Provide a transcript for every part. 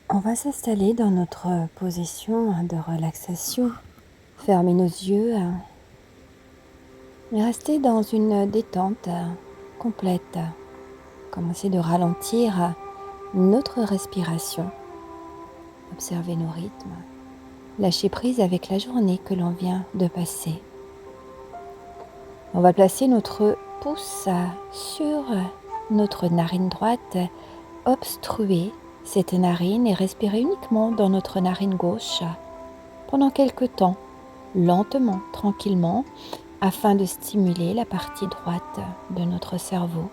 On va s'installer dans notre position de relaxation. Fermer nos yeux et rester dans une détente complète. Commencer de ralentir notre respiration. Observer nos rythmes. Lâcher prise avec la journée que l'on vient de passer. On va placer notre pouce sur notre narine droite, obstruer cette narine et respirer uniquement dans notre narine gauche pendant quelques temps, lentement, tranquillement, afin de stimuler la partie droite de notre cerveau,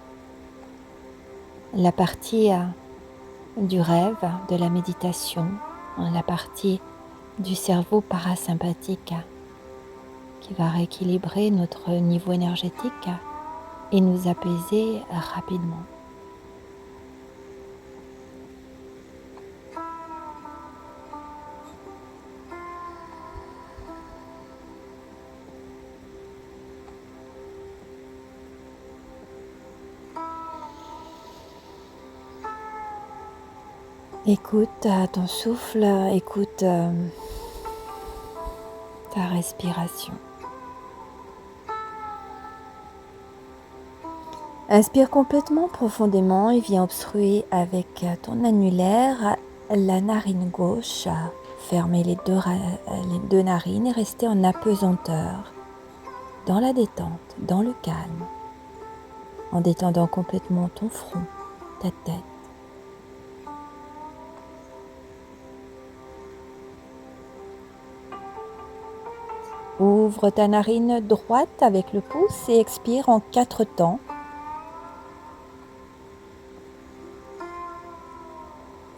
la partie du rêve, de la méditation, la partie du cerveau parasympathique qui va rééquilibrer notre niveau énergétique et nous apaiser rapidement. Écoute ton souffle, écoute ta respiration. Inspire complètement profondément et viens obstruer avec ton annulaire la narine gauche. Fermez les deux narines et restez en apesanteur, dans la détente, dans le calme, en détendant complètement ton front, ta tête. Ouvre ta narine droite avec le pouce et expire en 4 temps.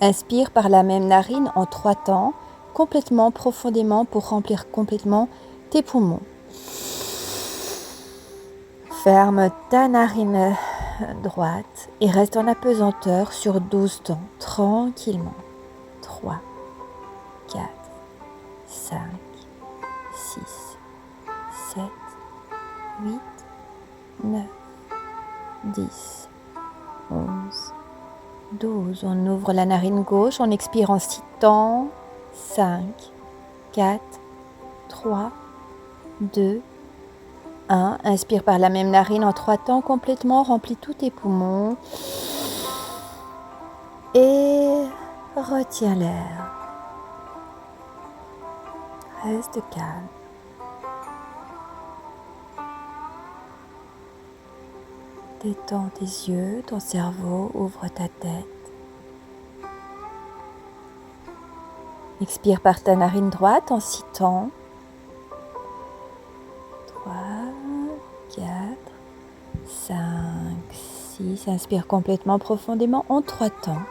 Inspire par la même narine en 3 temps, complètement, profondément pour remplir complètement tes poumons. Ferme ta narine droite et reste en apesanteur sur 12 temps, tranquillement. 3, 4, 5, 6, 7, 8, 9, 10, 11, 12. On ouvre la narine gauche, on expire en 6 temps. 5, 4, 3, 2, 1. Inspire par la même narine en 3 temps complètement, remplis tous tes poumons. Et retiens l'air. Reste calme. Détends tes yeux, ton cerveau, ouvre ta tête. Expire par ta narine droite en 6 temps. 3, 4, 5, 6. Inspire complètement profondément en 3 temps.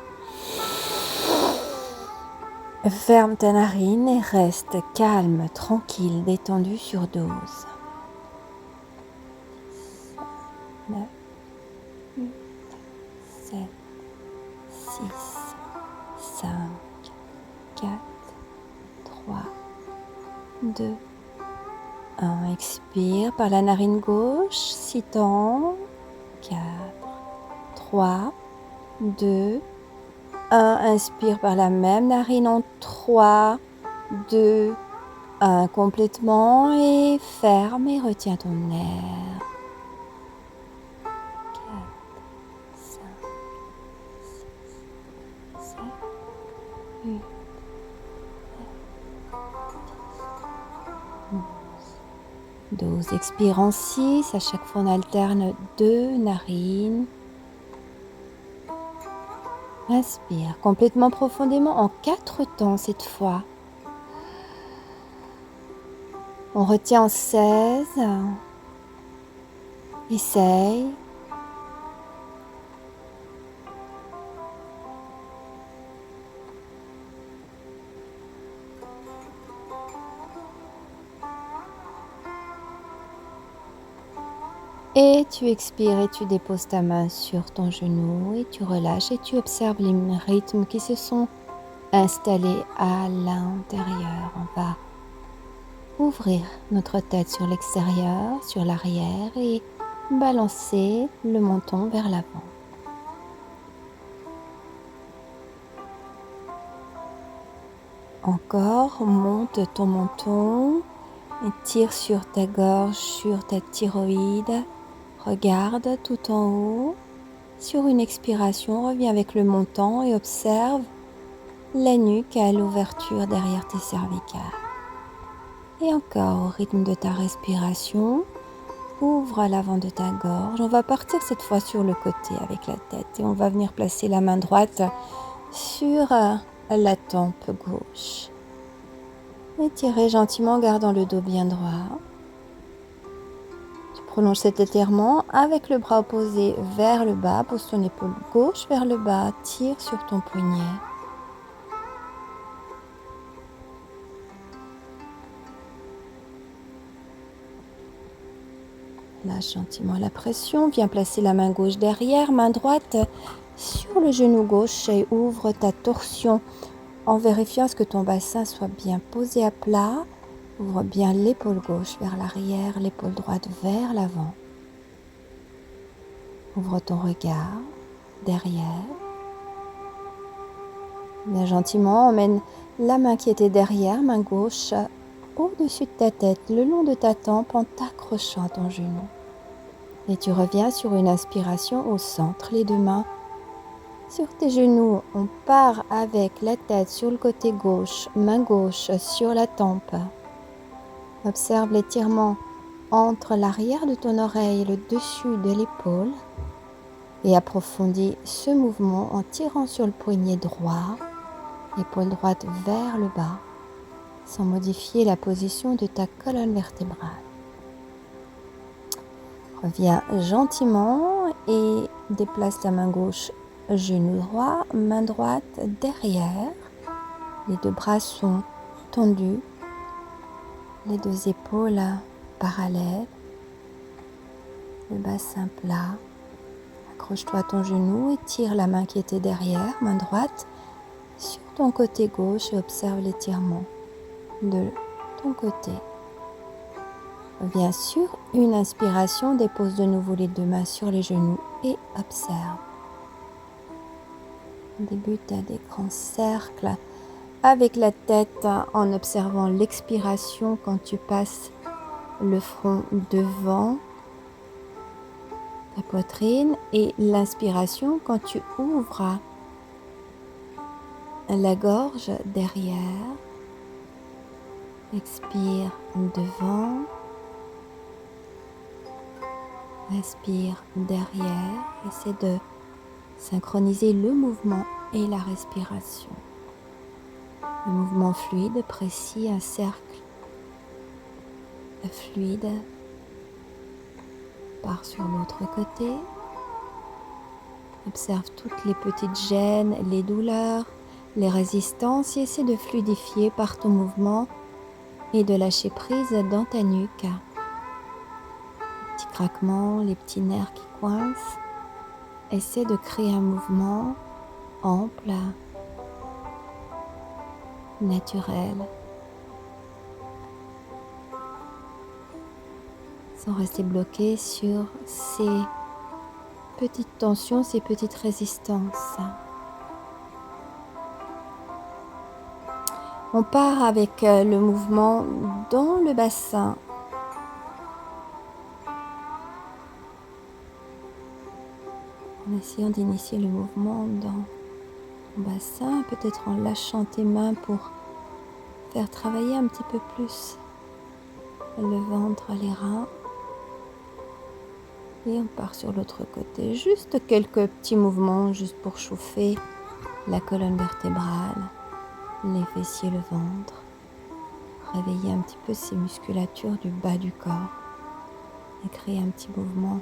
Ferme ta narine et reste calme, tranquille, détendu sur 12. 9, 8, 7, 6, 5, 4, 3, 2, 1. Expire par la narine gauche, 6 temps. 4, 3, 2, 1. Inspire par la même narine en 3, 2, 1. Complètement et ferme et retiens ton air. 4, 5, 6, 7, 8, 9, 10, 11, 12. Expire en 6. À chaque fois, on alterne 2 narines. Inspire complètement profondément en 4 temps cette fois. On retient en 16. Essaye. Et tu expires et tu déposes ta main sur ton genou et tu relâches et tu observes les rythmes qui se sont installés à l'intérieur. On va ouvrir notre tête sur l'extérieur, sur l'arrière et balancer le menton vers l'avant. Encore, monte ton menton, étire sur ta gorge, sur ta thyroïde. Regarde tout en haut. Sur une expiration, reviens avec le menton et observe la nuque à l'ouverture derrière tes cervicales. Et encore au rythme de ta respiration, ouvre l'avant de ta gorge. On va partir cette fois sur le côté avec la tête et on va venir placer la main droite sur la tempe gauche. Étirez gentiment, gardant le dos bien droit. Tu prolonges cet étirement avec le bras opposé vers le bas. Pose ton épaule gauche vers le bas. Tire sur ton poignet. Lâche gentiment la pression. Viens placer la main gauche derrière, main droite sur le genou gauche et ouvre ta torsion en vérifiant à ce que ton bassin soit bien posé à plat. Ouvre bien l'épaule gauche vers l'arrière, l'épaule droite vers l'avant. Ouvre ton regard derrière. Bien gentiment, emmène la main qui était derrière, main gauche, au-dessus de ta tête, le long de ta tempe en t'accrochant à ton genou. Et tu reviens sur une inspiration au centre, les deux mains sur tes genoux. On part avec la tête sur le côté gauche, main gauche sur la tempe. Observe l'étirement entre l'arrière de ton oreille et le dessus de l'épaule. Et approfondis ce mouvement en tirant sur le poignet droit, épaule droite vers le bas, sans modifier la position de ta colonne vertébrale. Reviens gentiment et déplace ta main gauche, genou droit, main droite derrière. Les deux bras sont tendus, les deux épaules parallèles, le bassin plat. Accroche-toi à ton genou et tire la main qui était derrière, main droite, sur ton côté gauche et observe l'étirement de ton côté. Reviens sur une inspiration, dépose de nouveau les deux mains sur les genoux et observe. Débute à des grands cercles avec la tête en observant l'expiration quand tu passes le front devant ta poitrine et l'inspiration quand tu ouvres la gorge derrière. Expire devant. Respire derrière. Essaie de synchroniser le mouvement et la respiration. Un mouvement fluide, précis, un cercle fluide. Part sur l'autre côté. Observe toutes les petites gênes, les douleurs, les résistances et essaie de fluidifier par ton mouvement et de lâcher prise dans ta nuque. Les petits craquements, les petits nerfs qui coincent. Essaie de créer un mouvement ample, naturel, sans rester bloqué sur ces petites tensions, ces petites résistances. On part avec le mouvement dans le bassin. En essayant d'initier le mouvement dans ton bassin, peut-être en lâchant tes mains pour faire travailler un petit peu plus le ventre, les reins. Et on part sur l'autre côté. Juste quelques petits mouvements, juste pour chauffer la colonne vertébrale, les fessiers, le ventre. Réveiller un petit peu ces musculatures du bas du corps. Et créer un petit mouvement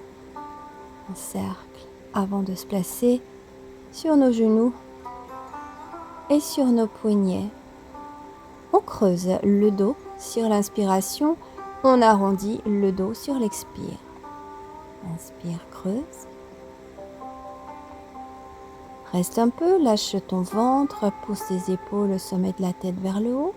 en cercle avant de se placer sur nos genoux et sur nos poignets. On creuse le dos sur l'inspiration, on arrondit le dos sur l'expire. Inspire, creuse. Reste un peu, lâche ton ventre, pousse tes épaules, le sommet de la tête vers le haut.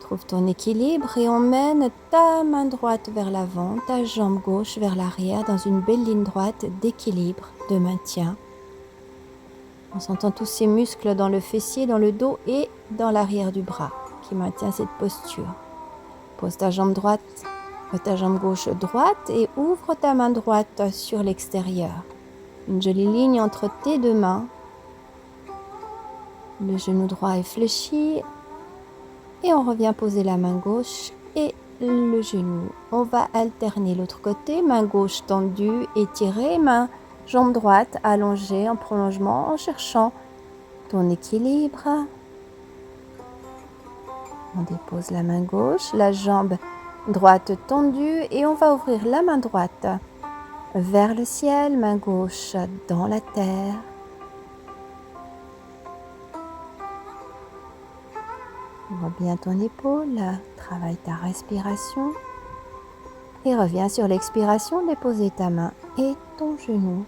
Trouve ton équilibre et emmène ta main droite vers l'avant, ta jambe gauche vers l'arrière dans une belle ligne droite d'équilibre, de maintien. en sentant tous ces muscles dans le fessier, dans le dos et dans l'arrière du bras qui maintient cette posture. Pose ta jambe droite, ta jambe gauche droite et ouvre ta main droite sur l'extérieur. Une jolie ligne entre tes deux mains. Le genou droit est fléchi et on revient poser la main gauche et le genou. On va alterner l'autre côté, main gauche tendue, étirée, jambe droite allongée en prolongement en cherchant ton équilibre. On dépose la main gauche, la jambe droite tendue et on va ouvrir la main droite vers le ciel, main gauche dans la terre. Ouvre bien ton épaule, travaille ta respiration et reviens sur l'expiration, déposer ta main et ton genou.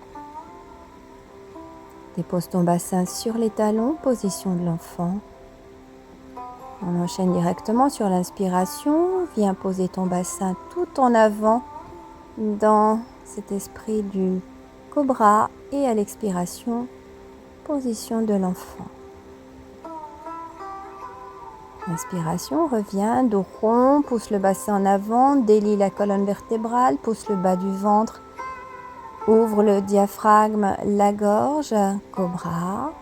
Dépose ton bassin sur les talons, position de l'enfant. On enchaîne directement sur l'inspiration, viens poser ton bassin tout en avant dans cet esprit du cobra et à l'expiration, position de l'enfant. Inspiration, reviens, dos rond, pousse le bassin en avant, délie la colonne vertébrale, pousse le bas du ventre, ouvre le diaphragme, la gorge, cobra.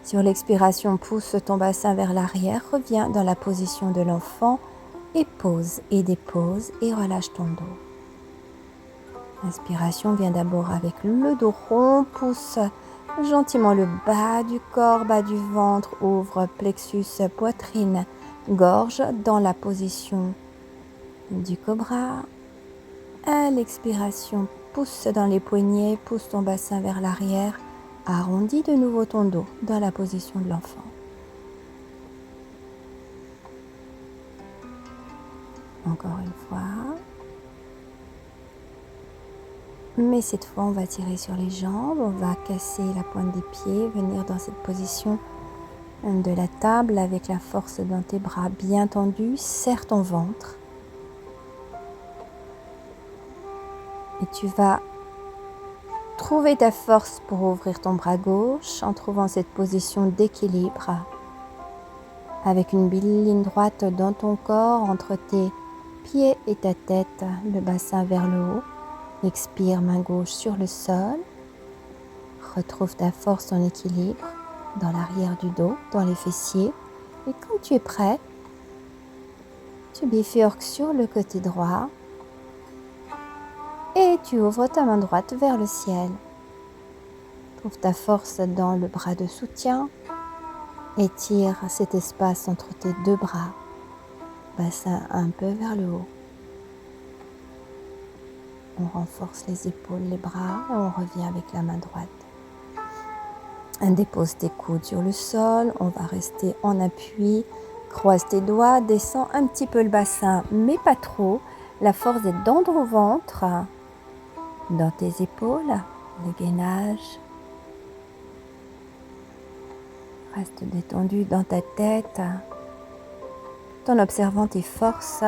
Sur l'expiration, pousse ton bassin vers l'arrière, reviens dans la position de l'enfant et pose et dépose et relâche ton dos. Inspiration, viens d'abord avec le dos rond, pousse gentiment le bas du corps, bas du ventre, ouvre plexus, poitrine, gorge dans la position du cobra. À l'expiration, pousse dans les poignets, pousse ton bassin vers l'arrière, arrondis de nouveau ton dos dans la position de l'enfant. Encore une fois. Mais cette fois, on va tirer sur les jambes, on va casser la pointe des pieds, venir dans cette position de la table avec la force dans tes bras bien tendus, serre ton ventre. Et tu vas trouver ta force pour ouvrir ton bras gauche en trouvant cette position d'équilibre avec une belle ligne droite dans ton corps entre tes pieds et ta tête, le bassin vers le haut. Expire, main gauche sur le sol. Retrouve ta force en équilibre dans l'arrière du dos, dans les fessiers. Et quand tu es prêt, tu bifurques sur le côté droit et tu ouvres ta main droite vers le ciel. Trouve ta force dans le bras de soutien. Étire cet espace entre tes deux bras. Bassin un peu vers le haut. On renforce les épaules, les bras et on revient avec la main droite. Dépose tes coudes sur le sol, on va rester en appui. Croise tes doigts, descends un petit peu le bassin, mais pas trop. La force est dans ton ventre, dans tes épaules, le gainage. Reste détendu dans ta tête, tout en observant tes forces.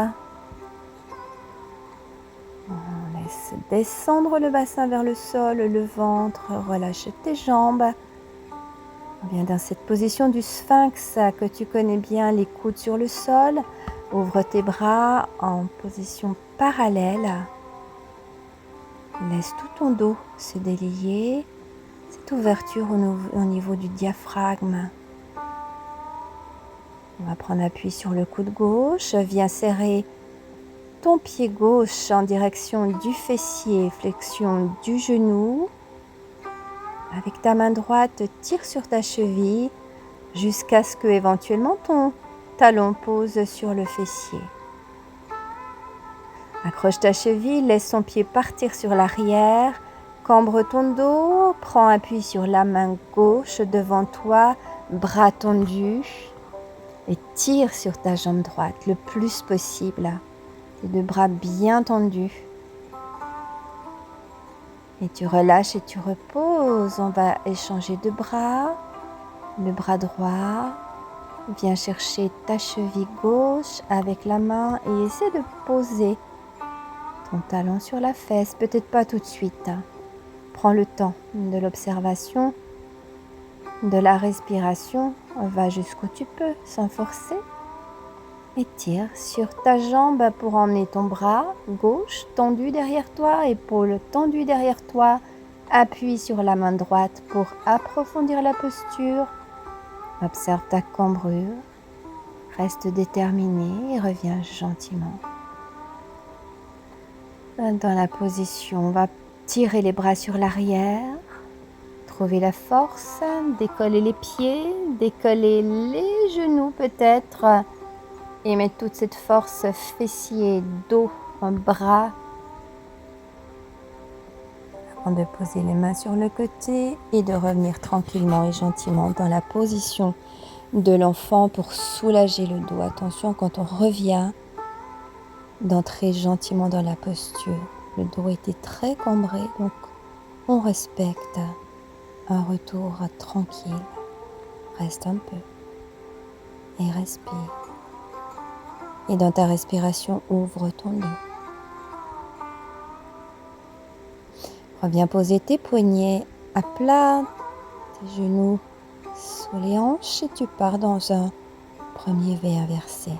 On laisse descendre le bassin vers le sol, le ventre, relâche tes jambes. On vient dans cette position du sphinx que tu connais bien, les coudes sur le sol. Ouvre tes bras en position parallèle. Laisse tout ton dos se délier. Cette ouverture au niveau du diaphragme. On va prendre appui sur le coude gauche. Viens serrer ton pied gauche en direction du fessier, flexion du genou. Avec ta main droite, tire sur ta cheville jusqu'à ce que éventuellement ton talon pose sur le fessier. Accroche ta cheville, laisse ton pied partir sur l'arrière, cambre ton dos, prends appui sur la main gauche devant toi, bras tendus et tire sur ta jambe droite le plus possible. Tes deux bras bien tendus. Et tu relâches et tu reposes. On va échanger deux bras. Le bras droit. Viens chercher ta cheville gauche avec la main et essaie de poser ton talon sur la fesse. Peut-être pas tout de suite. Prends le temps de l'observation. de la respiration, va jusqu'où tu peux, sans forcer. Étire sur ta jambe pour emmener ton bras gauche tendu derrière toi, épaule tendue derrière toi. Appuie sur la main droite pour approfondir la posture. Observe ta cambrure. Reste déterminé et reviens gentiment. Dans la position, on va tirer les bras sur l'arrière. Trouver la force, décoller les pieds, décoller les genoux peut-être. Et mettre toute cette force fessier, dos, bras. Avant de poser les mains sur le côté et de revenir tranquillement et gentiment dans la position de l'enfant pour soulager le dos. Attention quand on revient, d'entrer gentiment dans la posture. Le dos était très cambré, donc on respecte un retour tranquille. Reste un peu et respire. Et dans ta respiration, ouvre ton dos. Reviens poser tes poignets à plat, tes genoux sous les hanches et tu pars dans un premier V inversé.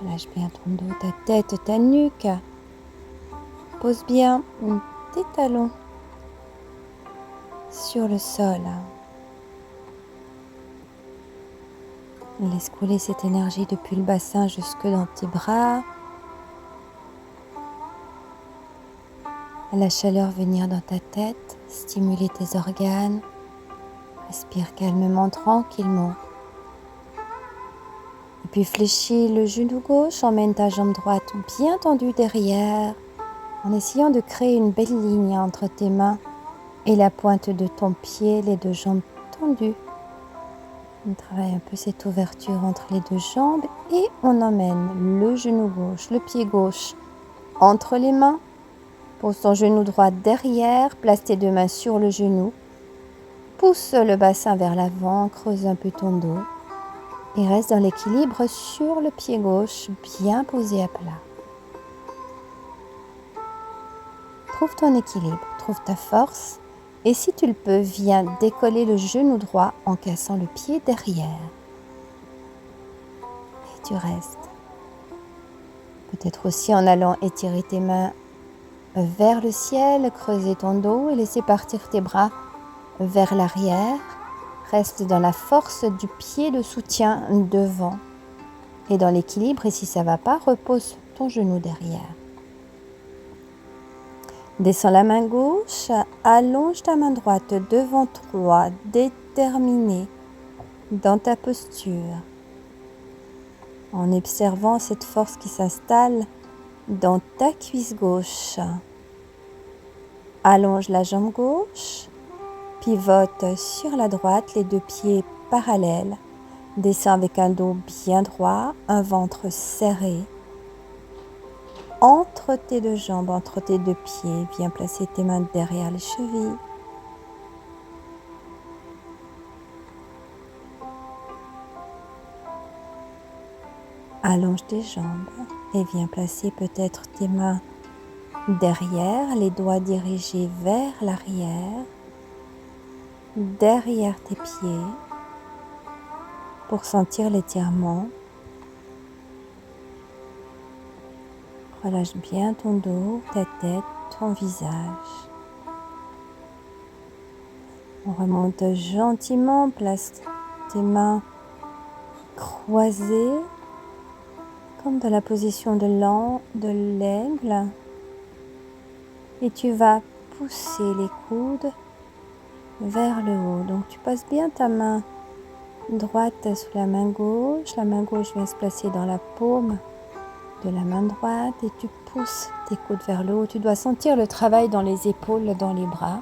Relâche bien ton dos, ta tête, ta nuque. Pose bien tes talons sur le sol. Laisse couler cette énergie depuis le bassin jusque dans tes bras. La chaleur venir dans ta tête, stimuler tes organes. Respire calmement, tranquillement. Et puis fléchis le genou gauche, emmène ta jambe droite bien tendue derrière, en essayant de créer une belle ligne entre tes mains et la pointe de ton pied, les deux jambes tendues. On travaille un peu cette ouverture entre les deux jambes et on emmène le genou gauche, le pied gauche entre les mains. Pose ton genou droit derrière, place tes deux mains sur le genou. Pousse le bassin vers l'avant, creuse un peu ton dos. Et reste dans l'équilibre sur le pied gauche, bien posé à plat. Trouve ton équilibre, trouve ta force. Et si tu le peux, viens décoller le genou droit en cassant le pied derrière. Et tu restes. Peut-être aussi en allant étirer tes mains vers le ciel, creuser ton dos et laisser partir tes bras vers l'arrière. Reste dans la force du pied de soutien devant. Et dans l'équilibre, et si ça ne va pas, repose ton genou derrière. Descends la main gauche, allonge ta main droite devant toi, déterminé dans ta posture, en observant cette force qui s'installe dans ta cuisse gauche. Allonge la jambe gauche, pivote sur la droite, les deux pieds parallèles, descends avec un dos bien droit, un ventre serré. Entre tes deux jambes, entre tes deux pieds, viens placer tes mains derrière les chevilles. Allonge tes jambes et viens placer peut-être tes mains derrière, les doigts dirigés vers l'arrière, derrière tes pieds, pour sentir l'étirement. Relâche bien ton dos, ta tête, ton visage. On remonte gentiment, place tes mains croisées, comme dans la position de l'aigle. Et tu vas pousser les coudes vers le haut. Donc tu passes bien ta main droite sous la main gauche. La main gauche vient se placer dans la paume de la main droite et tu pousses tes coudes vers le haut. Tu dois sentir le travail dans les épaules, dans les bras.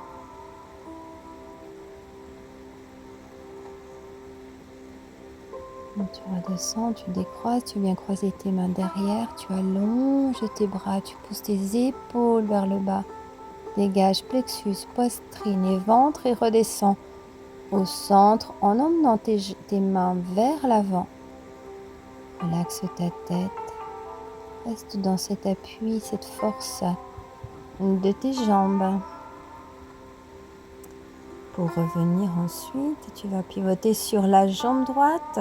Donc, tu redescends, tu décroises, tu viens croiser tes mains derrière, tu allonges tes bras, tu pousses tes épaules vers le bas. Dégage plexus, poitrine et ventre et redescends au centre en emmenant tes mains vers l'avant. Relaxe ta tête. Reste dans cet appui, cette force de tes jambes. Pour revenir ensuite, tu vas pivoter sur la jambe droite.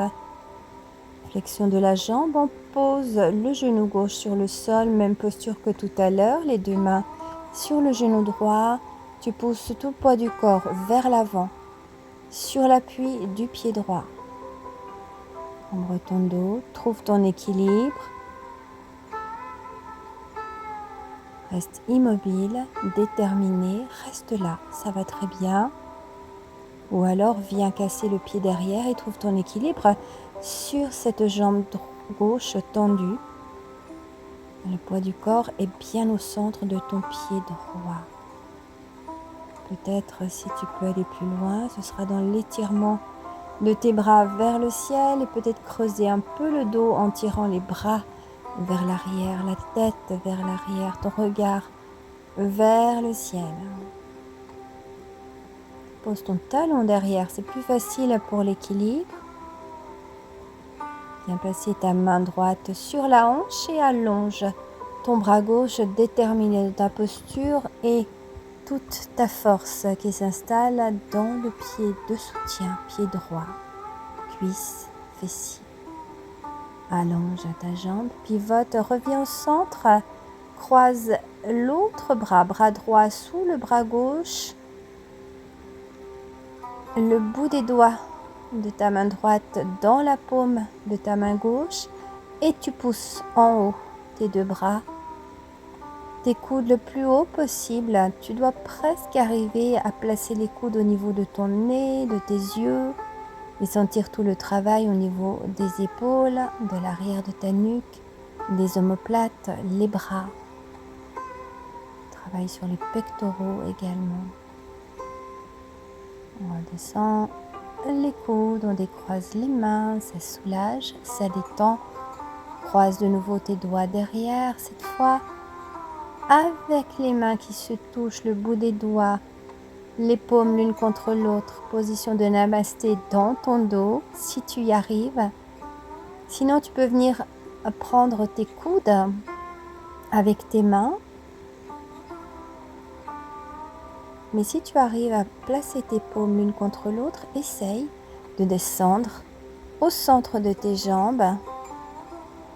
Flexion de la jambe, on pose le genou gauche sur le sol, même posture que tout à l'heure, les deux mains sur le genou droit. Tu pousses tout le poids du corps vers l'avant, sur l'appui du pied droit. Ouvre ton dos, trouve ton équilibre. Reste immobile, déterminé, reste là, ça va très bien. Ou alors viens casser le pied derrière et trouve ton équilibre sur cette jambe gauche tendue. Le poids du corps est bien au centre de ton pied droit. Peut-être si tu peux aller plus loin, ce sera dans l'étirement de tes bras vers le ciel et peut-être creuser un peu le dos en tirant les bras vers l'arrière, la tête vers l'arrière, ton regard vers le ciel. Pose ton talon derrière, c'est plus facile pour l'équilibre. Viens placer ta main droite sur la hanche et allonge ton bras gauche déterminé de ta posture et toute ta force qui s'installe dans le pied de soutien, pied droit, cuisse, fessier. Allonge ta jambe, pivote, reviens au centre, croise l'autre bras, bras droit sous le bras gauche, le bout des doigts de ta main droite dans la paume de ta main gauche et tu pousses en haut tes deux bras, tes coudes le plus haut possible. Tu dois presque arriver à placer les coudes au niveau de ton nez, de tes yeux et sentir tout le travail au niveau des épaules, de l'arrière de ta nuque, des omoplates, les bras. Travaille sur les pectoraux également. On redescend les coudes, on décroise les mains, ça soulage, ça détend. Croise de nouveau tes doigts derrière, cette fois avec les mains qui se touchent, le bout des doigts, les paumes l'une contre l'autre, position de namasté dans ton dos, si tu y arrives. Sinon, tu peux venir prendre tes coudes avec tes mains. Mais si tu arrives à placer tes paumes l'une contre l'autre, essaye de descendre au centre de tes jambes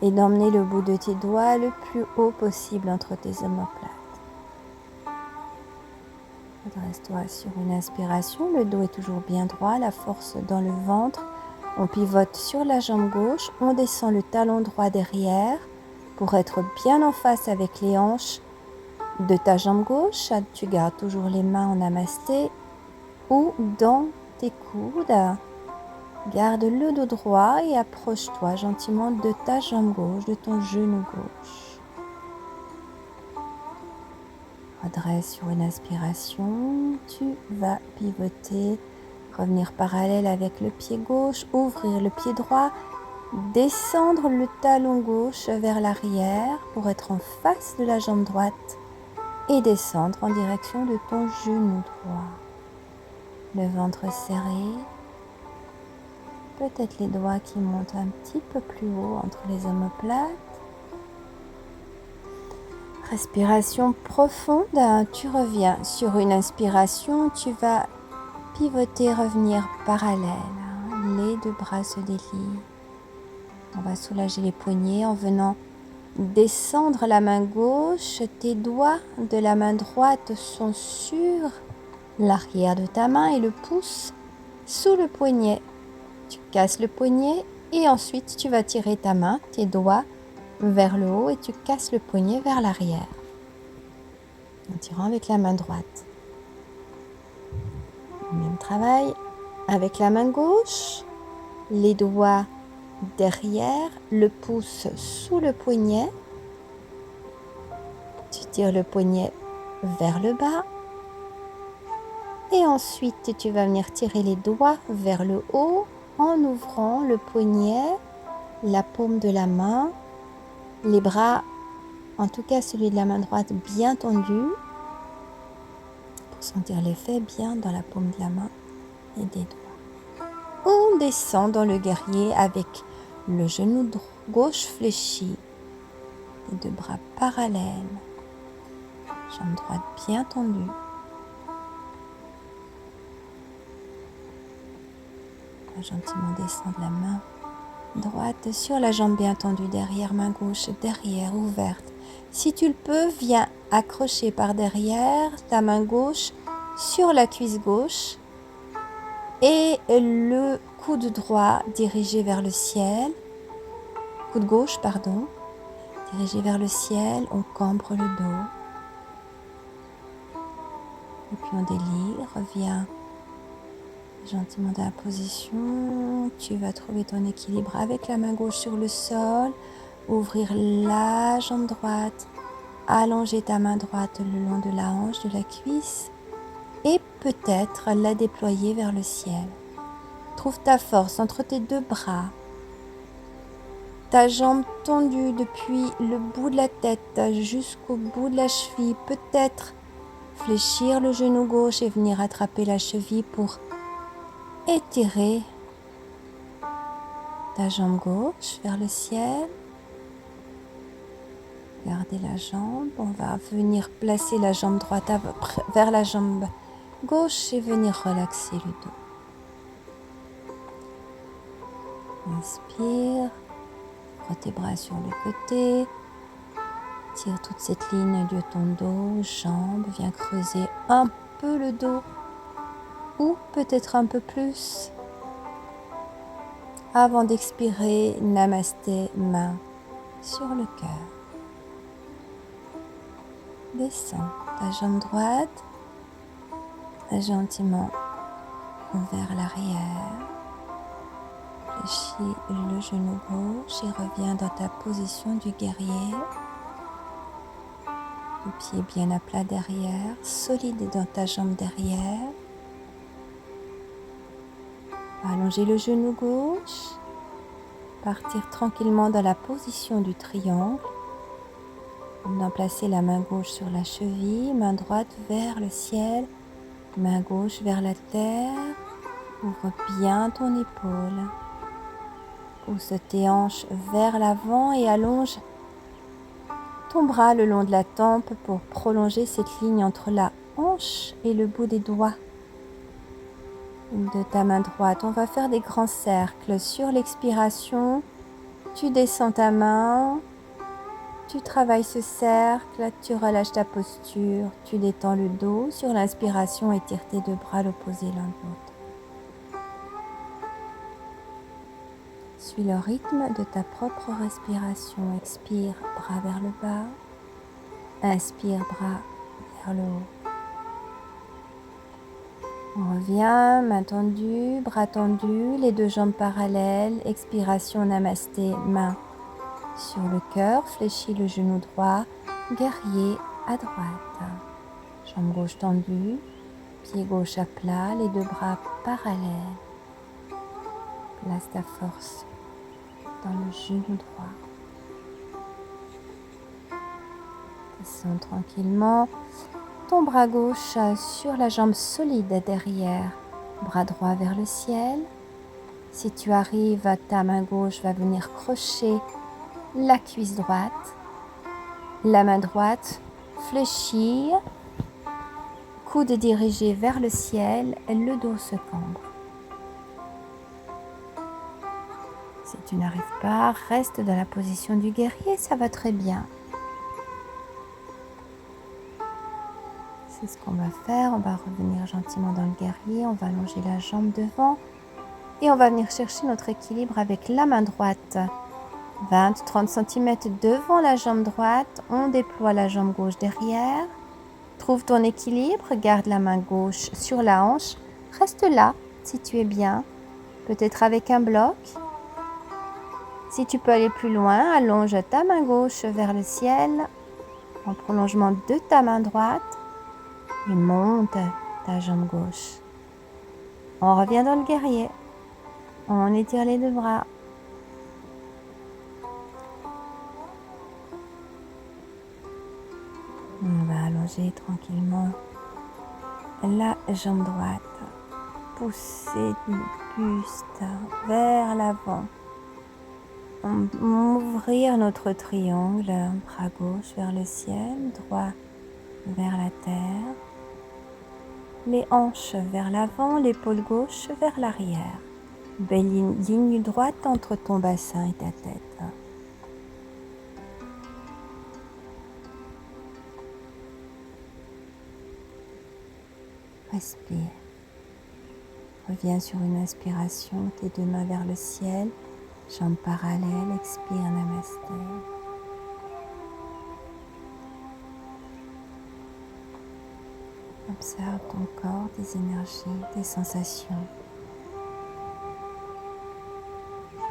et d'emmener le bout de tes doigts le plus haut possible entre tes omoplates. Redresse-toi sur une inspiration, le dos est toujours bien droit, la force dans le ventre. On pivote sur la jambe gauche, on descend le talon droit derrière pour être bien en face avec les hanches de ta jambe gauche. Tu gardes toujours les mains en namasté ou dans tes coudes. Garde le dos droit et approche-toi gentiment de ta jambe gauche, de ton genou gauche. Redresse sur une inspiration, tu vas pivoter, revenir parallèle avec le pied gauche, ouvrir le pied droit, descendre le talon gauche vers l'arrière pour être en face de la jambe droite et descendre en direction de ton genou droit. Le ventre serré, peut-être les doigts qui montent un petit peu plus haut entre les omoplates. Respiration profonde, tu reviens sur une inspiration, tu vas pivoter, revenir parallèle. Les deux bras se délient. On va soulager les poignets en venant descendre la main gauche. Tes doigts de la main droite sont sur l'arrière de ta main et le pouce sous le poignet. Tu casses le poignet et ensuite tu vas tirer ta main, tes doigts vers le haut et tu casses le poignet vers l'arrière en tirant avec la main droite. Même travail avec la main gauche, les doigts derrière, le pouce sous le poignet. Tu tires le poignet vers le bas et ensuite tu vas venir tirer les doigts vers le haut en ouvrant le poignet, la paume de la main, les bras, en tout cas celui de la main droite bien tendu pour sentir l'effet bien dans la paume de la main et des doigts. On descend dans le guerrier avec le genou gauche fléchi, les deux bras parallèles, jambe droite bien tendue. On va gentiment descendre la main droite sur la jambe bien tendue derrière, main gauche derrière, ouverte. Si tu le peux, viens accrocher par derrière ta main gauche sur la cuisse gauche et le coude droit dirigé vers le ciel. Coude gauche, pardon, dirigé vers le ciel, on cambre le dos. Et puis on délie, reviens gentiment dans la position. Tu vas trouver ton équilibre avec la main gauche sur le sol. Ouvrir la jambe droite. Allonger ta main droite le long de la hanche, de la cuisse. Et peut-être la déployer vers le ciel. Trouve ta force entre tes deux bras. Ta jambe tendue depuis le bout de la tête jusqu'au bout de la cheville. Peut-être fléchir le genou gauche et venir attraper la cheville pour étirer ta jambe gauche vers le ciel. Gardez la jambe. On va venir placer la jambe droite vers la jambe gauche et venir relaxer le dos. Inspire. Prends tes bras sur le côté. Tire toute cette ligne de ton dos, jambes. Viens creuser un peu le dos ou peut-être un peu plus. Avant d'expirer, namasté, main sur le cœur. Descends ta jambe droite gentiment vers l'arrière. Fléchis le genou gauche et reviens dans ta position du guerrier. Le pied bien à plat derrière, solide dans ta jambe derrière. Allonger le genou gauche. Partir tranquillement dans la position du triangle. En placer la main gauche sur la cheville, main droite vers le ciel, main gauche vers la terre. Ouvre bien ton épaule. Pousse tes hanches vers l'avant et allonge ton bras le long de la tempe pour prolonger cette ligne entre la hanche et le bout des doigts de ta main droite. On va faire des grands cercles. Sur l'expiration, tu descends ta main, tu travailles ce cercle, tu relâches ta posture, tu détends le dos. Sur l'inspiration, étire tes deux bras l'opposé l'un de l'autre. Suis le rythme de ta propre respiration. Expire, bras vers le bas. Inspire, bras vers le haut. On revient, main tendue, bras tendus, les deux jambes parallèles. Expiration, namasté, main sur le cœur. Fléchis le genou droit, guerrier à droite. Jambe gauche tendue, pied gauche à plat, les deux bras parallèles. Place ta force dans le genou droit. Descends tranquillement. Ton bras gauche sur la jambe solide derrière. Bras droit vers le ciel. Si tu arrives, ta main gauche va venir crocher la cuisse droite. La main droite fléchir. Coude dirigé vers le ciel. Le dos se cambre. Si tu n'arrives pas, reste dans la position du guerrier, ça va très bien. C'est ce qu'on va faire. On va revenir gentiment dans le guerrier. On va allonger la jambe devant. Et on va venir chercher notre équilibre avec la main droite. 20-30 cm devant la jambe droite. On déploie la jambe gauche derrière. Trouve ton équilibre. Garde la main gauche sur la hanche. Reste là si tu es bien. Peut-être avec un bloc. Si tu peux aller plus loin, allonge ta main gauche vers le ciel en prolongement de ta main droite et monte ta jambe gauche. On revient dans le guerrier. On étire les deux bras. On va allonger tranquillement la jambe droite. Pousser le buste vers l'avant. Ouvrir notre triangle, bras gauche vers le ciel, droit vers la terre, les hanches vers l'avant, l'épaule gauche vers l'arrière. Belle ligne droite entre ton bassin et ta tête. Respire. Reviens sur une inspiration, tes deux mains vers le ciel, jambes parallèles, expire, namasté. Observe ton corps, tes énergies, tes sensations.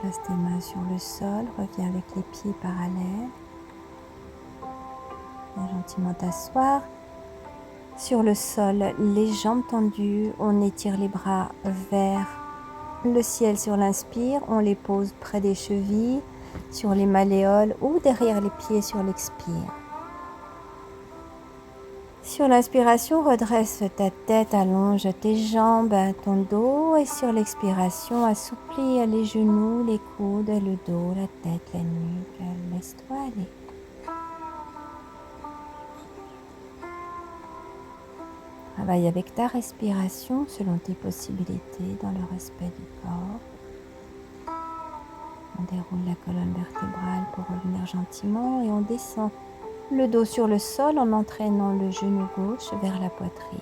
Place tes mains sur le sol, reviens avec les pieds parallèles. Viens gentiment t'asseoir. Sur le sol, les jambes tendues, on étire les bras vers le ciel sur l'inspire, on les pose près des chevilles, sur les malléoles ou derrière les pieds sur l'expire. Sur l'inspiration, redresse ta tête, allonge tes jambes, ton dos et sur l'expiration, assouplis les genoux, les coudes, le dos, la tête, la nuque, laisse-toi aller. Travaille avec ta respiration selon tes possibilités dans le respect du corps. On déroule la colonne vertébrale pour revenir gentiment et on descend le dos sur le sol en entraînant le genou gauche vers la poitrine.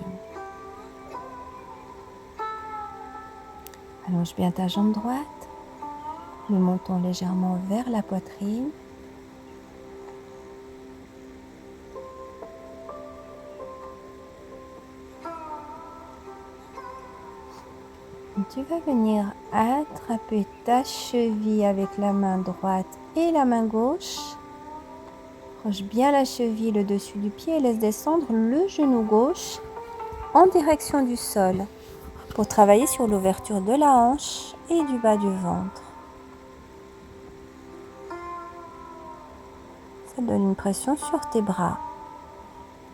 Allonge bien ta jambe droite. Nous montons légèrement vers la poitrine. Tu vas venir attraper ta cheville avec la main droite et la main gauche. Accroche bien la cheville, le dessus du pied et laisse descendre le genou gauche en direction du sol pour travailler sur l'ouverture de la hanche et du bas du ventre. Ça donne une pression sur tes bras.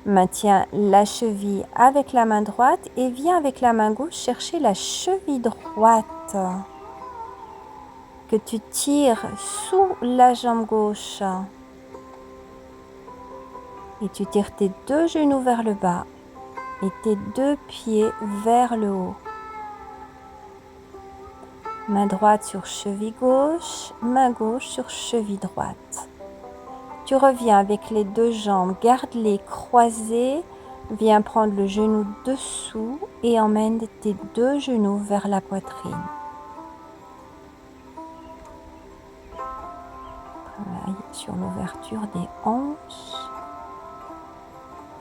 Maintiens la cheville avec la main droite et viens avec la main gauche chercher la cheville droite que tu tires sous la jambe gauche. Et tu tires tes deux genoux vers le bas et tes deux pieds vers le haut. Main droite sur cheville gauche, main gauche sur cheville droite. Tu reviens avec les deux jambes, garde-les croisées, viens prendre le genou dessous et emmène tes deux genoux vers la poitrine. Travaille sur l'ouverture des hanches.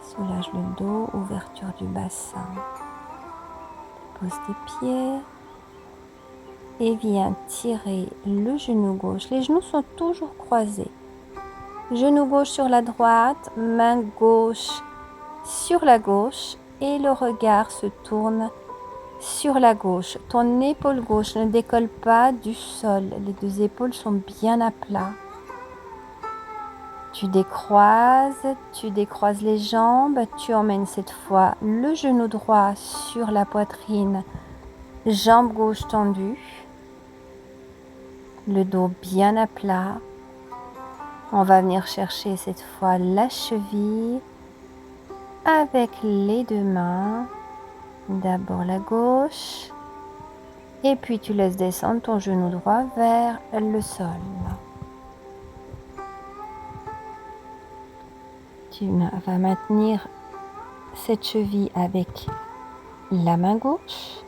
Soulage le dos, ouverture du bassin. Pose tes pieds et viens tirer le genou gauche. Les genoux sont toujours croisés. Genou gauche sur la droite, main gauche sur la gauche et le regard se tourne sur la gauche. Ton épaule gauche ne décolle pas du sol. Les deux épaules sont bien à plat. Tu décroises les jambes. Tu emmènes cette fois le genou droit sur la poitrine, jambe gauche tendue, le dos bien à plat. On va venir chercher cette fois la cheville avec les deux mains. D'abord la gauche et puis tu laisses descendre ton genou droit vers le sol. Tu vas maintenir cette cheville avec la main gauche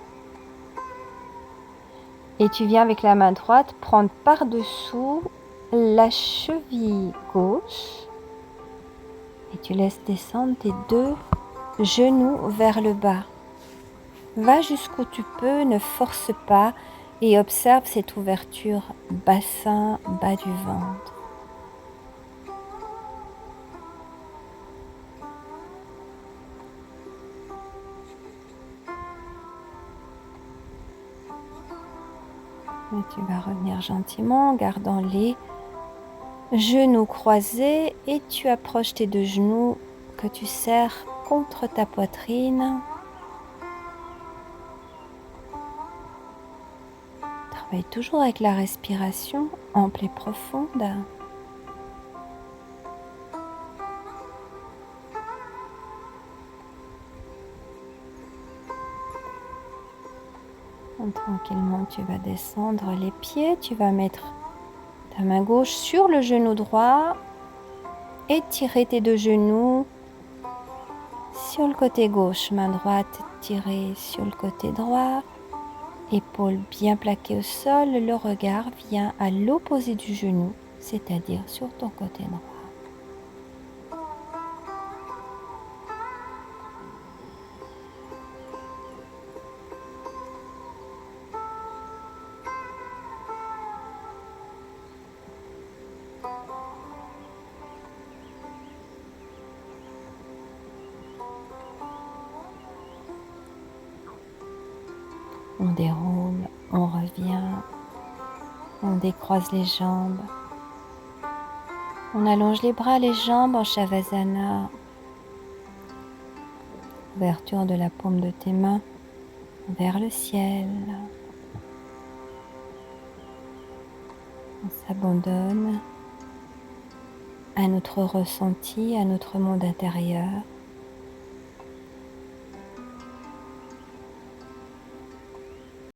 et tu viens avec la main droite prendre par-dessous la cheville gauche et tu laisses descendre tes deux genoux vers le bas. Va jusqu'où tu peux, ne force pas et observe cette ouverture bassin, bas du ventre. Et tu vas revenir gentiment en gardant les genoux croisés et tu approches tes deux genoux que tu serres contre ta poitrine. Travaille toujours avec la respiration ample et profonde. Tranquillement, tu vas descendre les pieds. Tu vas mettre ta main gauche sur le genou droit. Étirer tes deux genoux sur le côté gauche. Main droite tirée sur le côté droit. Épaules bien plaquées au sol. Le regard vient à l'opposé du genou, c'est-à-dire sur ton côté droit. On déroule, on revient, on décroise les jambes. On allonge les bras, les jambes en Shavasana. Ouverture de la paume de tes mains vers le ciel. On s'abandonne à notre ressenti, à notre monde intérieur.